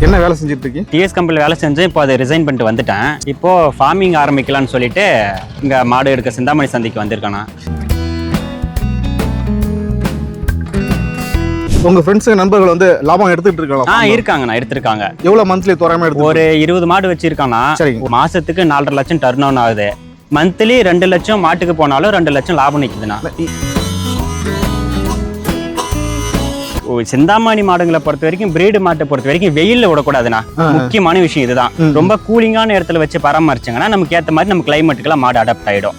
என்ன வேலை செஞ்சுட்டு இருக்கீங்க? டிஎஸ் கம்பெனியில் வேலை செஞ்சேன். இப்போ அதை ரிசைன் பண்ணிட்டு வந்துட்டேன். இப்போ ஃபார்மிங் ஆரம்பிக்கலாம்னு சொல்லிட்டு இங்கே மாடு எடுக்க சிந்தாமணி சந்தைக்கு வந்திருக்கேண்ணா. உங்க ஃப்ரெண்ட்ஸ் நண்பர்கள் வந்து லாபம் எடுத்துட்டு இருக்காங்களா? இருக்காங்கண்ணா, எடுத்திருக்காங்க. எவ்வளவு மந்த்லி தோராயமா எடுத்து? ஒரு 20 மாடு வச்சிருக்காண்ணா. சரிங்க. மாசத்துக்கு 4.5 லட்சம் டர்ன் ஆன் ஆகுது. மந்த்லி 2 லட்சம் மாட்டுக்கு போனாலும் 2 லட்சம் லாபம் நிற்குதுண்ணா. சிந்தாமணி மாடுங்களை பொறுத்த வரைக்கும் பிரீடு மாட்டை பொறுத்த வரைக்கும் வெயில்ல விடக்கூடாதுண்ணா. முக்கியமான விஷயம் இதுதான். ரொம்ப கூலிங்கான இடத்துல வச்சு பராமரிச்சாங்கன்னா நமக்கு ஏற்ற மாதிரி நம்ம கிளைமேட்டுக்கெல்லாம் மாடு அடாப்ட் ஆயிடும்.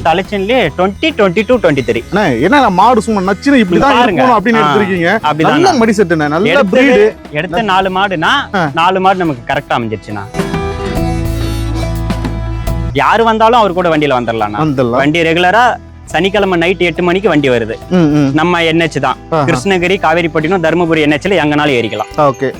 தலைச்சன்லயே 2022 23 என்ன மாடு சும்மா நச்சுன்னு இப்படிதான் இருக்கணும் அப்படின்னு எடுத்துருக்கீங்க. நல்ல மடி செட்டுண்ணே, நல்ல பிரீடு. எடுத்த 4 மாடுனா 4 மாடு நமக்கு கரெக்டா அமைஞ்சிருச்சுண்ணா. யாரு வந்தாலும் அவர் கூட வண்டியில வந்துடலாம். வண்டி ரெகுலரா சனிக்கிழமை நைட் 8 மணிக்கு வண்டி வருது. நம்ம NH தான், கிருஷ்ணகிரி, காவேரிப்பட்டினம், தருமபுரி NHல எங்கனாலும் ஏறிக்கலாம். ஓகே.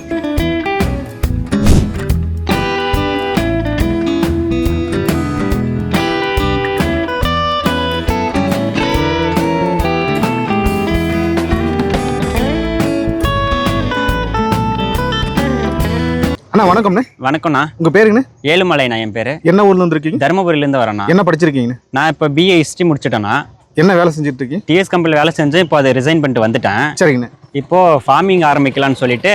அண்ணா வணக்கம்ண்ணே. வணக்கம்ண்ணா. உங்க பேருங்கண்ணே? ஏழுமலைண்ணா என் பேரு. என்ன ஊர்ல இருந்து இருக்கீங்க? தருமபுரியில இருந்து வரேண்ணா. என்ன படிச்சிருக்கீங்க? நான் இப்போ BA ஹிஸ்டரி முடிச்சிட்டேண்ணா. என்ன வேலை செஞ்சுட்டு இருக்கீங்க? டிஎஸ் கம்பெனியில் வேலை செஞ்சேன். இப்போ அதை ரிசைன் பண்ணிட்டு வந்துட்டேன். சரிங்கண்ணே. இப்போ ஃபார்மிங் ஆரம்பிக்கலாம்னு சொல்லிட்டு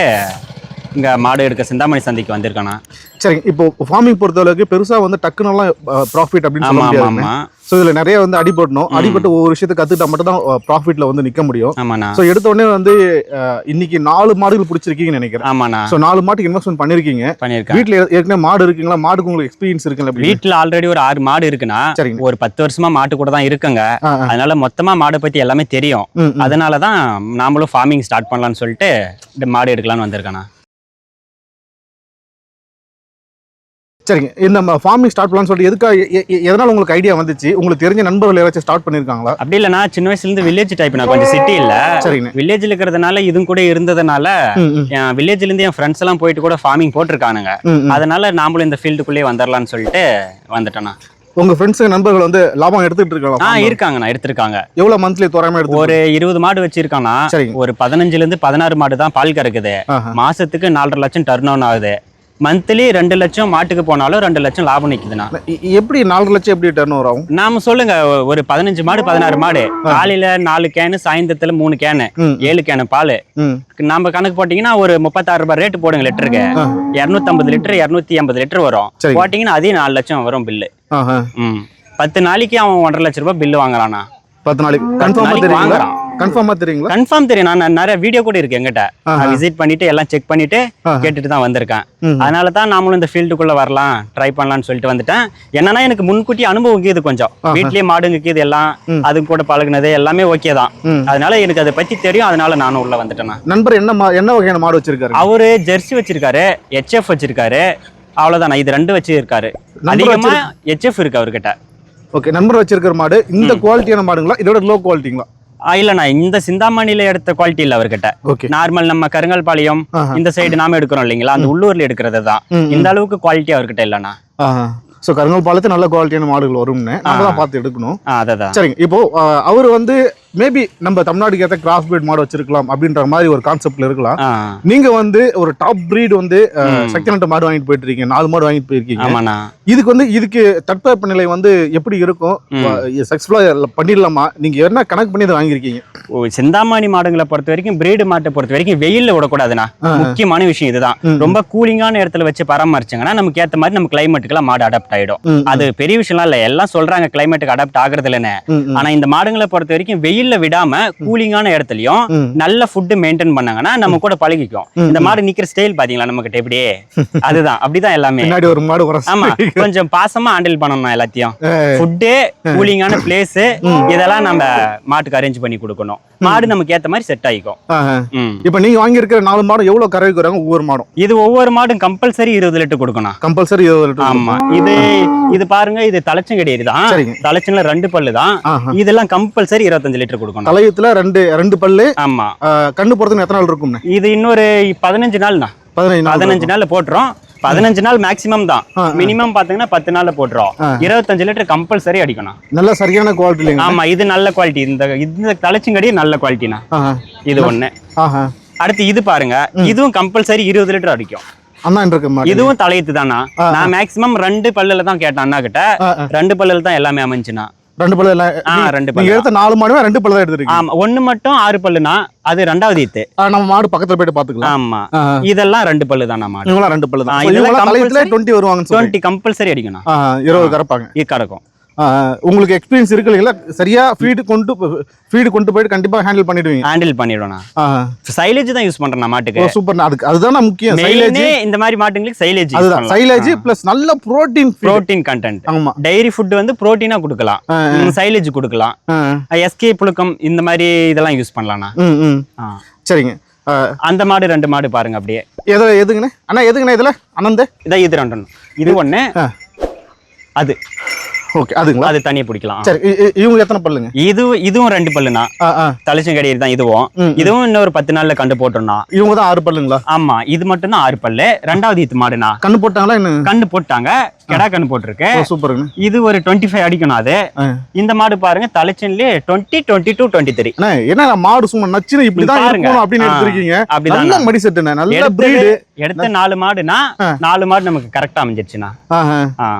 இங்கே மாடு எடுக்க சிந்தாமணி சந்தைக்கு வந்திருக்கேண்ணா. சரிங்க. இப்போ ஃபார்மிங் பொறுத்தளவுக்கு பெருசா வந்து டக்குனெல்லாம் ப்ராஃபிட் அப்படின்னு சொல்ல முடியாது. ஸோ இதுல நிறைய வந்து அடிபடணும். அடிபட்டு ஒவ்வொரு விஷயத்தை கத்துட்டா மட்டும் தான் ப்ராஃபிட்ல வந்து நிக்க முடியும். ஆமாண்ணா. ஸோ எடுத்த உடனே வந்து இன்னைக்கு 4 மாடுகள் பிடிச்சிருக்கீங்கன்னு நினைக்கிறேன். ஆமாண்ணா. ஸோ 4 மாட்டுக்கு இன்வெஸ்ட்மெண்ட் பண்ணிருக்கீங்க. வீட்டுல ஏற்கனவே மாடு இருக்குங்களா? மாடுக்கு உங்களுக்கு எக்ஸ்பீரியன்ஸ் இருக்குல்ல? வீட்டுல ஆல்ரெடி ஒரு 6 மாடு இருக்குண்ணா. ஒரு 10 வருஷமா மாட்டு கூட தான் இருக்குங்க. அதனால மொத்தமா மாடை பத்தி எல்லாமே தெரியும். அதனாலதான் நாமளும் ஃபார்மிங் ஸ்டார்ட் பண்ணலாம்னு சொல்லிட்டு இந்த மாடு எடுக்கலாம்னு வந்திருக்கேண்ணா. சரிங்க. இந்த ஃபார்மிங் ஸ்டார்ட் பண்ணலாம்னு சொல்லிட்டு எதனால உங்களுக்கு ஐடியா வந்துச்சு? உங்களுக்கு தெரிஞ்ச நண்பர்கள் யாராச்சும் ஸ்டார்ட் பண்ணிருக்காங்களா? அப்படி இல்லைண்ணா, சின்ன வயசுல இருந்து வில்லேஜ் டைப். நான் கொஞ்சம் சிட்டி இல்ல. சரிங்க. வில்லேஜ்ல இருக்கிறதுனால இதுவும் கூட இருந்ததுனால வில்லேஜ்ல இருந்து என் ஃப்ரெண்ட்ஸ் எல்லாம் போயிட்டு கூட ஃபார்மிங் போட்டிருக்கானுங்க. அதனால நாமளும் இந்த ஃபீல்டுக்குள்ளேயே வந்துடலாம்னு சொல்லிட்டு வந்துட்டேண்ணா. உங்க ஃப்ரெண்ட்ஸ் நண்பர்கள் வந்து லாபம் எடுத்துட்டு இருக்காங்களா? இருக்காங்கண்ணா, எடுத்திருக்காங்க. எவ்வளவு மந்த்லி தோராயமா எடுத்து? ஒரு 20 மாடு வச்சிருக்கானா. ஒரு 15ல இருந்து 16 மாடு தான் பால் கறக்குது. மாசத்துக்கு 4.5 லட்சம் டர்ன் ஆன் ஆகுது. மந்த்லி 2 லட்சம் மாட்டுக்கு போனாலும் 2 லட்சம் லாபம் நிக்குதுண்ணா. எப்படி 4 லட்சம் எப்படி டர்ன் ஓவர் ஆகும்? நாம சொல்லுங்க, ஒரு 15 மாடு 16 மாடு, காலையில 4 கேனு, சாயந்தரத்துல 3 கேனு, 7 கேனு பால். நாம கணக்கு போட்டீங்கன்னா ஒரு 36 ரூபாய் ரேட்டு போடுங்க லிட்டருக்கு. 250 லிட்டர் 250 லிட்டர் வரும். போட்டீங்கன்னா அதே 4 லட்சம் வரும் பில்லு. 10 நாளைக்கு அவன் 1.5 லட்சம் ரூபாய் பில்லு வாங்குறானா. 10 நாளைக்கு வாங்குறான். கன்ஃபார்மா தெரியுங்களா? கன்ஃபார்ம் தெரியும். நான் நிறைய வீடியோ கூட இருக்கு என்கிட்ட. நான் விசிட் பண்ணிட்டு எல்லாம் செக் பண்ணிட்டு கேட்டுட்டு தான் வந்திருக்கேன். அதனால தான் நாமளும் இந்த ஃபீல்டுக்குள்ள வரலாம், ட்ரை பண்ணலாம்னு சொல்லிட்டு வந்துட்டேன். என்னன்னா எனக்கு முன்கூட்டி அனுபவம் இது கொஞ்சம். வீட்லயே மாடுங்க இது எல்லாம் அது கூட பழகுனது எல்லாமே ஓகே தான். அதனால எனக்கு அதை பத்தி தெரியும். அதனால நானும் உள்ள வந்துட்டேன். நண்பர் என்ன வகையான மாடு வச்சிருக்காரு? அவரு ஜெர்சி வச்சிருக்காரு, HF வச்சிருக்காரு. அவ்வளவுதான். இது 2 வச்சிருக்காரு. அதிகமா HF இருக்கு அவர்கிட்ட. ஓகே. நண்பர் வச்சிருக்கிற மாடு இந்த குவாலிட்டியான மாடுங்களா, இதோட லோ குவாலிட்டிங்களா? இல்லண்ணா, இந்த சிந்தாமணியில எடுத்த குவாலிட்டி இல்ல அவர்கிட்ட. நார்மல் நம்ம கருங்கல்பாளையம் இந்த சைடு நாம எடுக்கிறோம் இல்லைங்களா, அந்த உள்ளூர்ல எடுக்கிறது தான். இந்த அளவுக்கு குவாலிட்டி அவர்கிட்ட இல்லண்ணா. ஸோ கருங்கல்பாளையத்து நல்ல குவாலிட்டியான மாடுகள் வரும்னு நம்ம தான் பார்த்து எடுக்கணும். அதான். சரிங்க. இப்போ அவர் வந்து மேபி நம்ம தமிழ்நாட்டுக்கு ஏற்ற கிராஸ் பிரீட் மாடு வச்சிருக்கலாம் அப்படின்ற மாதிரி ஒரு கான்செப்ட்ல இருக்கலாம். நீங்க வந்து ஒரு டாப் பிரீட் வந்து சக்திநட்ட மாடு வாங்கிட்டு போயிட்டு இருக்கீங்க, 4 மாடு வாங்கிட்டு போயிருக்கீங்க. இதுக்கு தட்பவெப்ப நிலை வந்து எப்படி இருக்கும்? சக்சஸ்ஃபுல்லா பண்ணிடலாமா? நீங்க என்ன கணக்கு பண்ணி அதை வாங்கியிருக்கீங்க? சிந்தாமணி மாடுங்களை பொறுத்த வரைக்கும் பிரீடு மாட்டை பொறுத்த வரைக்கும் வெயில்ல விடக்கூடாதுண்ணா. முக்கியமான விஷயம் இதுதான். ரொம்ப கூலிங்கான இடத்துல வச்சு பராமரிச்சாங்கன்னா நமக்கு ஏற்ற மாதிரி நம்ம கிளைமேட்டுக்கெல்லாம் மாடு அடாப்ட் ஆயிடும். அது பெரிய விஷயம்லாம் இல்ல. எல்லாம் சொல்றாங்க கிளைமேட்டுக்கு அடாப்ட் ஆகுறது இல்லைன்னு. ஆனா இந்த மாடுங்களை பொறுத்த வரைக்கும் வெயில்ல விடாம கூலிங்கான இடத்துலயும் நல்ல ஃபுட் மெயின்டைன் பண்ணாங்கன்னா நம்ம கூட பழகிக்கும். இந்த மாடு நிக்கிற ஸ்டைல் பாத்தீங்களா நம்ம கிட்ட எப்படியே, அதுதான். அப்படிதான் எல்லாமே. ஒரு மாடு. ஆமா, கொஞ்சம் பாசமா ஹேண்டில் பண்ணணும் எல்லாத்தையும். ஃபுட்டு, கூலிங்கான பிளேஸ், இதெல்லாம் நம்ம மாட்டுக்கு அரேஞ்ச் பண்ணி கொடுக்கணும். மாடு நமக்கு ஏத்த மாதிரி செட் ஆயிக்கும். இப்ப நீங்க வாங்கி இருக்கிற 4 மாடு எவ்வளவு கறவைக்கு வராங்க ஒவ்வொரு மாடும்? இது ஒவ்வொரு மாடும் கம்பல்சரி 20 லிட்டர் கொடுக்கணும். Compulsory 20 litre. ஆமா. இது பாருங்க, இது தலைச்சங்கடி தான். தலைச்சன்ல 2 பல்லு தான். இதெல்லாம் கம்பல்சரி 25 லிட்டர் கொடுக்கணும். தலையத்துல 2 பல்லு. ஆமா. கண்ணு போறதுக்கு எத்தனை நாள் இருக்கும்? இது இன்னொரு 15 நாள்னா. 15 நாள்ல போட்டுரும். 15 நாள் மேக்ஸிமம் தான். மினிமம் பாத்தீங்கன்னா 10 நாள்ல போட்டுரும். 25 லிட்டர் கம்பல்சரி அடிக்கணும். நல்ல சரியான குவாலிட்டி. ஆமா, இது நல்ல குவாலிட்டி. இந்த தலைச்சங்கடி நல்ல குவாலிட்டினா. இது ஒண்ணு. அடுத்து இது பாருங்க, இதுவும் கம்பல்சரி 20 லிட்டர் அடிக்கும். அண்ணா இருக்க மாடு இதுவும் தலையத்து தானா. நான் மேக்ஸிமம் 2 பல்லுல தான் கேட்டேன் அண்ணா கிட்ட. 2 பல்லுல தான் எல்லாமே அமைஞ்சுனா. 2 பல்லு எல்லாம் 2 நீங்க பல்லு. எடுத்த 4 மாடுமே 2 பல்லு தான் எடுத்துருக்கீங்க. ஆமா, ஒண்ணு மட்டும் 6 பல்லுனா அது 2வது ஈத்து. நம்ம மாடு பக்கத்துல போயிட்டு பாத்துக்கலாம். ஆமா, இதெல்லாம் 2 பல்லு தான் மாடு. இவங்க 2 பல்லு தான். இதெல்லாம் இவங்க தலையில 20 வருவாங்கன்னு சொல்றீங்க. 20 கம்பல்சரி அடிக்கணும். 20 கறப்பாங்க. இது கறக்கும். உங்களுக்கு எக்ஸ்பீரியன்ஸ் இருக்கு இல்லைங்களா? சரியா ஃபீடு கொண்டு போயிட்டு கண்டிப்பா ஹேண்டில் பண்ணிடுவீங்க. ஹேண்டில் பண்ணிடுவேன். சைலேஜ் தான் யூஸ் பண்றேன் மாட்டுக்கு. சூப்பர். அதுதான் முக்கியம். சைலேஜ் இந்த மாதிரி மாட்டுங்களுக்கு சைலேஜ். அதுதான் சைலேஜ் பிளஸ் நல்ல புரோட்டீன் கண்டென்ட். ஆமா, டைரி ஃபுட் வந்து புரோட்டீனா கொடுக்கலாம், சைலேஜ் கொடுக்கலாம், எஸ்கே புழுக்கம் இந்த மாதிரி இதெல்லாம் யூஸ் பண்ணலாம்ண்ணா. சரிங்க. அந்த மாடு 2 மாடு பாருங்க அப்படியே. எதுங்கண்ணே அண்ணா? எதுங்கண்ணே இதுல அனந்த? இதான் இது 2. இது ஒண்ணு, அது ஓகே. அதுங்களா? அது தனியா பிடிக்கலாம். சரி, இவங்க எத்தனை பல்லுங்க? இதுவும் 2 பல்லுனா. தலைச்சும் கிடையாது தான். இதுவும் இன்னொரு 10 நாள்ல கண்டு போட்டோம்னா. இவங்க தான் 6 பல்லுங்களா? ஆமா, இது மட்டும் தான் 6 பல்லு. 2வது ஈத்து மாடுனா. கண்ணு போட்டாங்களா? இன்னும் கண்டு போட்டாங்க, கெடா கண்ணு போட்டிருக்கு. சூப்பருங்க. இது ஒரு 25 அடிக்கணும். அது இந்த மாடு பாருங்க, தலைச்சன்லயே 20, 22, 23. என்ன மாடு சும்மா நச்சுன்னு இப்படிதான் இருக்கணும் அப்படின்னு எடுத்துருக்கீங்க. நல்ல மடி செட்டுண்ணே, நல்ல பிரீடு. எடுத்த 4 மாடுனா 4 மாடு நமக்கு கரெக்டா அமைஞ்சிருச்சுண்ணா.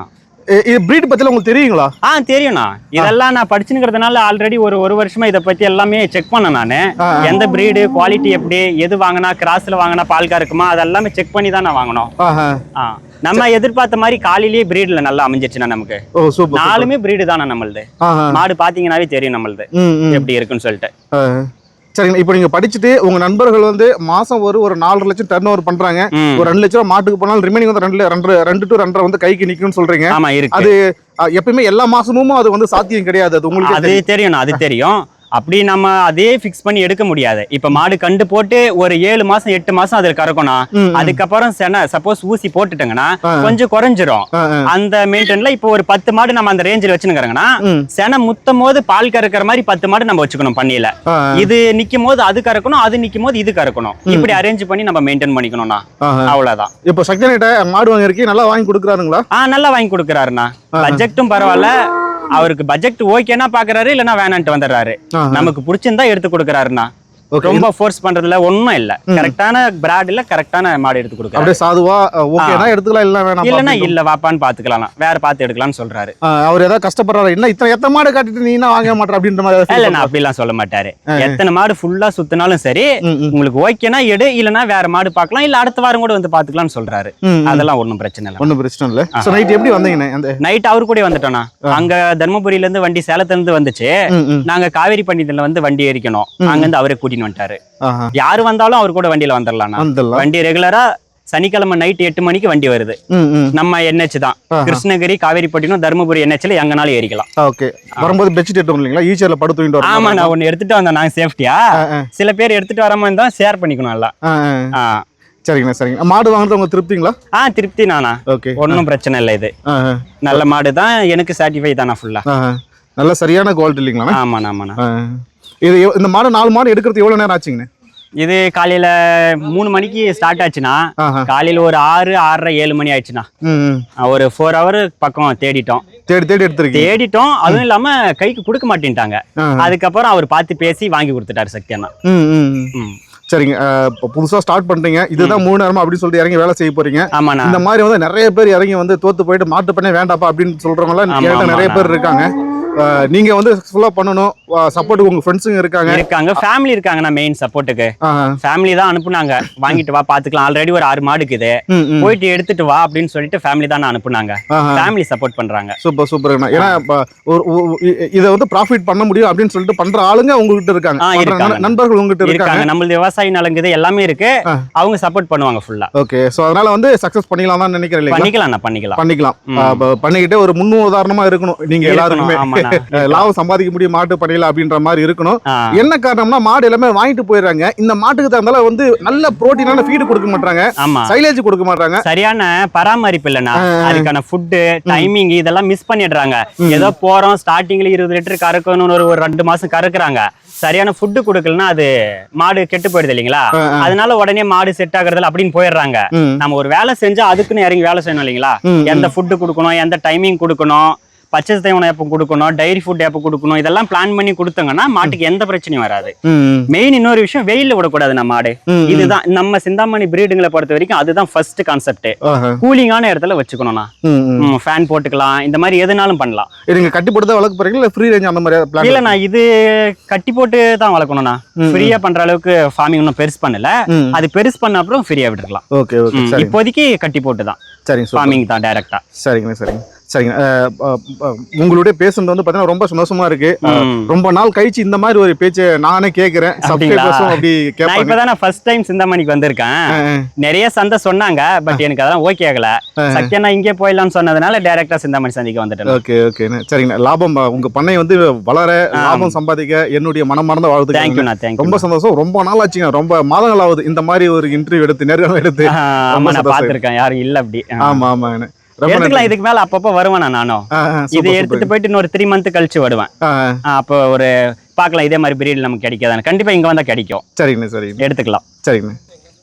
பிரீட் பத்தில உங்களுக்கு தெரியுங்களா? தெரியும்ண்ணா. இதெல்லாம் நான் படிச்சுக்கிறதுனால ஆல்ரெடி ஒரு வருஷமா இதை பத்தி எல்லாமே செக் பண்ணேன் நானு. எந்த பிரீடு, குவாலிட்டி எப்படி, எது வாங்கினா கிராஸ்ல வாங்கினா பால்கா இருக்குமா, அதெல்லாமே செக் பண்ணி தான் நான் வாங்கணும். நம்ம எதிர்பார்த்த மாதிரி காலையிலேயே பிரீட்ல நல்லா அமைஞ்சிருச்சுண்ணா நமக்கு. 4மே பிரீடு தானே நம்மளது. மாடு பாத்தீங்கன்னாவே தெரியும் நம்மளது எப்படி இருக்குன்னு சொல்லிட்டு. சரிங்க. இப்போ நீங்க படிச்சுட்டு உங்க நண்பர்கள் வந்து மாசம் ஒரு 4.5 லட்சம் டர்ன் ஓவர் பண்றாங்க. ஒரு 2 லட்சம் ரூபாய் மாட்டுக்கு போனாலும் ரிமைனிங் வந்து 2 to 2.5 வந்து கைக்கு நிக்கும்னு சொல்றீங்க. ஆமா, இருக்கு. அது எப்பயுமே எல்லா மாசமும் அது வந்து சாத்தியம் கிடையாது. அது உங்களுக்கு அது தெரியும். அது தெரியும். அப்படி நம்ம அதே பிக்ஸ் பண்ணி எடுக்க முடியாது. இப்ப மாடு கண்டு போட்டு ஒரு 7 மாசம் 8 மாசம் அதுல கறக்கணும். அதுக்கப்புறம் சப்போஸ் ஊசி போட்டுட்டோங்கன்னா கொஞ்சம் குறைஞ்சிரும். அந்த மெயின்டென்ல இப்போ ஒரு 10 மாடு நம்ம அந்த ரேஞ்சில் வச்சுருக்காங்கன்னா செனை முத்தும் போது பால் கறக்கிற மாதிரி 10 மாடு நம்ம வச்சுக்கணும் பண்ணியில. இது நிக்கும் போது அது கறக்கணும், அது நிக்கும் போது இது கறக்கணும். இப்படி அரேஞ்ச் பண்ணி நம்ம மெயின்டைன் பண்ணிக்கணும்னா அவ்வளவுதான். இப்போ சக்தியன்கிட்ட மாடு வாங்கிருக்கீங்க, நல்லா வாங்கி கொடுக்குறாருங்களா? நல்லா வாங்கி கொடுக்குறாருண்ணா. பட்ஜெக்டும் பரவாயில்ல. அவருக்கு பட்ஜெக்ட் ஓகேனா பாக்குறாரு, இல்லன்னா வேணான்ட்டு வந்துடுறாரு. நமக்கு பிடிச்சிருந்தா எடுத்து கொடுக்குறாருண்ணா. ரொம்ப ஃபோர்ஸ் பண்றதுல ஒண்ணும் இல்ல. கரெக்டான பிராட்ல கரெக்டான மாடு எடுத்து கொடுக்குறாரு. அப்படியே சாதுவா ஓகேனா எடுத்துக்கலாம், இல்ல வேணாம் இல்லனா இல்ல வாப்பான்னு பாத்துக்கலாம், வேற பார்த்து எடுக்கலாம்னு சொல்றாரு. அவர் ஏதாவது கஷ்டப்படுறாரு, என்ன எத்தனை மாடு காட்டிட்டு நீ என்ன வாங்க மாட்டற அப்படின்ற மாதிரி? இல்ல, நான் அப்படிலாம் சொல்ல மாட்டாரு. எத்தனை மாடு ஃபுல்லா சுத்தினாலும் சரி, உங்களுக்கு ஓகேனா எடு, இல்லனா வேற மாடு பார்க்கலாம், இல்ல அடுத்த வாரம் கூட வந்து பாத்துக்கலாம்னு சொல்றாரு. அதெல்லாம் ஒண்ணும் பிரச்சனை இல்ல. ஒண்ணும் பிரச்சனை இல்ல. சோ நைட் எப்படி வந்தீங்க? அந்த நைட் அவரு கூட வந்துட்டோம்னா. அங்க தர்மபுரியில இருந்து வண்டி சேலத்துல இருந்து வந்துச்சு. நாங்க காவேரி பண்டிதல வந்து வண்டி ஏறிக்கணும். அங்க இருந்து அவரே கூட்டிட்டு வந்துட்டாரு. யாரு வந்தாலும் அவர் கூட வண்டியில வந்துடலாம். வண்டி ரெகுலரா சனிக்கிழமை நைட் 8 மணிக்கு வண்டி வருது. நம்ம NH தான், கிருஷ்ணகிரி, காவேரிப்பட்டினம், தர்மபுரி NHல எங்கனாலும் ஏறிக்கலாம். ஓகே. வரும்போது பெட்ஷீட் எடுத்து வரீங்களா? ஈச்சர்ல படுத்து தூங்கிட்டு வரணும். ஆமா, நான் ஒன்னு எடுத்துட்டு வந்தேன். நான் சேஃப்டியா. சில பேர் எடுத்துட்டு வராம இருந்தா ஷேர் பண்ணிக்கணும் எல்லாம். சரிங்கண்ணா, சரிங்க. மாடு வாங்குறது உங்களுக்கு திருப்திங்களா? திருப்தி நானா. ஓகே, ஒன்னும் பிரச்சனை இல்லை. இது நல்ல மாடு தான், எனக்கு சாட்டிஸ்ஃபை தானா ஃபுல்லா. நல்ல சரியான குவாலிட்டி இல்லைங்களா? ஆமாண்ணா, ஆமாண்ணா. இது இந்த மாடு 4 மாடு எடுக்கிறது எவ்வளவு நேரம் ஆச்சுங்கண்ணே? இது காலையில 3 மணிக்கு ஸ்டார்ட் ஆச்சுன்னா காலையில ஒரு 6, 6:30, 7 மணி ஆயிடுச்சுன்னா ஒரு 4 ஹவர் பக்கம் தேடிட்டோம். தேடிட்டோம். அதுவும் இல்லாம கைக்கு கொடுக்க மாட்டேன்ட்டாங்க. அதுக்கப்புறம் அவர் பார்த்து பேசி வாங்கி கொடுத்துட்டாரு சக்தி அண்ணா. சரிங்க. புதுசா ஸ்டார்ட் பண்றீங்க, இதுதான் 3 நேரமா அப்படின்னு சொல்லிட்டு இறங்கி வேலை செய்ய போறீங்க. ஆமாண்ணா. இந்த மாதிரி வந்து நிறைய பேர் இறங்கி வந்து தோத்து போயிட்டு மாட்டு பண்ணே வேண்டாப்பா அப்படின்னு சொல்றவங்க எல்லாம் நிறைய பேர் இருக்காங்க. நீங்க வந்து ஃபுல்லா பண்ணணும். சப்போர்ட்டுக்கு உங்க ஃப்ரெண்ட்ஸுங்க இருக்காங்க, ஃபேமிலி இருக்காங்கண்ணா. மெயின் சப்போர்ட்டுக்கு ஃபேமிலி தான் அனுப்புனாங்க. வாங்கிட்டு வா பாத்துக்கலாம், ஆல்ரெடி ஒரு 6 மாடு இருக்குது, போயிட்டு எடுத்துட்டு வா அப்படின்னு சொல்லிட்டு ஃபேமிலி தான் அனுப்புனாங்க. ஃபேமிலி சப்போர்ட் பண்றாங்க. சூப்பர் சூப்பர்ண்ணா. ஏன்னா இதை வந்து ப்ராஃபிட் பண்ண முடியும் அப்படின்னு சொல்லிட்டு பண்ற ஆளுங்க உங்ககிட்ட இருக்காங்க, நண்பர்கள் உங்ககிட்ட இருக்காங்க. நம்மளது விவசாய நலங்குது எல்லாமே இருக்கு, அவங்க சப்போர்ட் பண்ணுவாங்க ஃபுல்லா. ஓகே. சோ அதனால வந்து சக்சஸ் பண்ணிக்கலாம் தான் நினைக்கிறேன். பண்ணிக்கலாம். பண்ணிக்கிட்டே ஒரு முன் உதாரணமா இருக்கணும் நீங்க எல்லாருக்குமே. லாபம் சம்பாதிக்க முடியும் மாட்டு பண்ணையில அப்படின்ற மாதிரி இருக்கணும். என்ன காரணம்னா மாடு எல்லாமே வாங்கிட்டு போயிடுறாங்க. இந்த மாட்டுக்கு தகுந்தால வந்து நல்ல புரோட்டீனான ஃபீடு கொடுக்க மாட்டாங்க, சைலேஜ் கொடுக்க மாட்டாங்க, சரியான பராமரிப்பு இல்லைன்னா அதுக்கான ஃபுட் டைமிங் இதெல்லாம் மிஸ் பண்ணிடுறாங்க. ஏதோ போறோம் ஸ்டார்டிங்ல 20 லிட்டர் கறக்கணும்னு ஒரு 2 மாசம் கறக்குறாங்க. சரியான ஃபுட்டு கொடுக்கலன்னா அது மாடு கெட்டு போயிடுது இல்லைங்களா? அதனால உடனே மாடு செட் ஆகுறதுல அப்படின்னு போயிடுறாங்க. நம்ம ஒரு வேலை செஞ்சா அதுக்குன்னு இறங்கி வேலை செய்யணும் இல்லைங்களா? எந்த ஃபுட்டு கொடுக்கணும், எந்த டைமிங் கொடுக்கணும், பச்சை தீவனம் எப்போ கொடுக்கணும், டைரி ஃபுட் எப்போ கொடுக்கணும், இதெல்லாம் பிளான் பண்ணி கொடுத்தாங்கன்னா மாட்டுக்கு எந்த பிரச்சனையும் வராது. மெயின் இன்னொரு விஷயம், வெயில்ல விடக்கூடாது நம்ம மாடு. இதுதான் நம்ம சிந்தாமணி பிரீடுங்களை பொறுத்த வரைக்கும் அதுதான் ஃபர்ஸ்ட் கான்செப்ட். கூலிங்கான இடத்துல வச்சுக்கணும்னா ஃபேன் போட்டுக்கலாம், இந்த மாதிரி எதுனாலும் பண்ணலாம். நீங்க கட்டி போட்டு தான் வளர்க்க போறீங்களா, இல்ல ஃப்ரீ ரேஞ்ச் அந்த மாதிரி பிளான்? இல்ல, நான் இது கட்டி போட்டு தான் வளர்க்கணும்னா. ஃப்ரீயா பண்ற அளவுக்கு ஃபார்மிங் இன்னும் பெருசு பண்ணல. அது பெருசு பண்ண அப்புறம் ஃப்ரீயா விட்டுக்கலாம். ஓகே ஓகே, சரி. இப்போதைக்கு கட்டி போட்டு தான் சரிங்க, ஃபார்மிங் தான் டைரக்டா. சரிங்க சரிங்க சரிங்க. உங்களுடைய பேசுறது வந்து பாத்தீங்கன்னா ரொம்ப சந்தோஷமா இருக்கு. ரொம்ப நாள் கழிச்சு இந்த மாதிரி ஒரு பேச்சை நானே கேக்குறேன். சப்ஸ்கிரைபர்ஸும் அப்படி கேட்பாங்க. நான் இப்பதான் ஃபர்ஸ்ட் டைம் சிந்தாமணிக்கு வந்திருக்கேன். நிறைய சந்தை சொன்னாங்க, பட் எனக்கு அதெல்லாம் ஓகே ஆகல. சத்யனா இங்கே போயிடலாம்னு சொன்னதுனால டைரக்டா சிந்தாமணி சந்திக்கு வந்துட்டேன். ஓகே ஓகே, சரிங்க. லாபம் உங்க பண்ணை வந்து வளர, லாபம் சம்பாதிக்க என்னுடைய மனமார்ந்த வாழ்த்து. தேங்க்யூண்ணா, தேங்க்யூ. ரொம்ப சந்தோஷம். ரொம்ப நாள் ஆச்சுங்க, ரொம்ப மாதங்கள் ஆகுது இந்த மாதிரி ஒரு இன்டர்வியூ எடுத்து, நேர்காணல் எடுத்து. ஆமா, நான் பாத்துருக்கேன், யாரும் இல்ல அப்படி. ஆமா ஆமாங்க, எடுத்துக்கலாம். இதுக்கு மேல அப்பப்போ வருவேன் நானும். இது எடுத்துட்டு போயிட்டு இன்னொரு 3 month கழிச்சு வருவேன். அப்போ ஒரு பாக்கலாம் இதே மாதிரி பிரீட் நமக்கு கிடைக்காதானே. கண்டிப்பா இங்க வந்தா கிடைக்கும். சரிங்கண்ணா, சரிங்க, எடுத்துக்கலாம். சரிங்கண்ணா,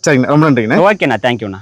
சரிங்கண்ணா, ரொம்ப நன்றிங்கண்ணா. ஓகேண்ணா, தேங்க்யூண்ணா.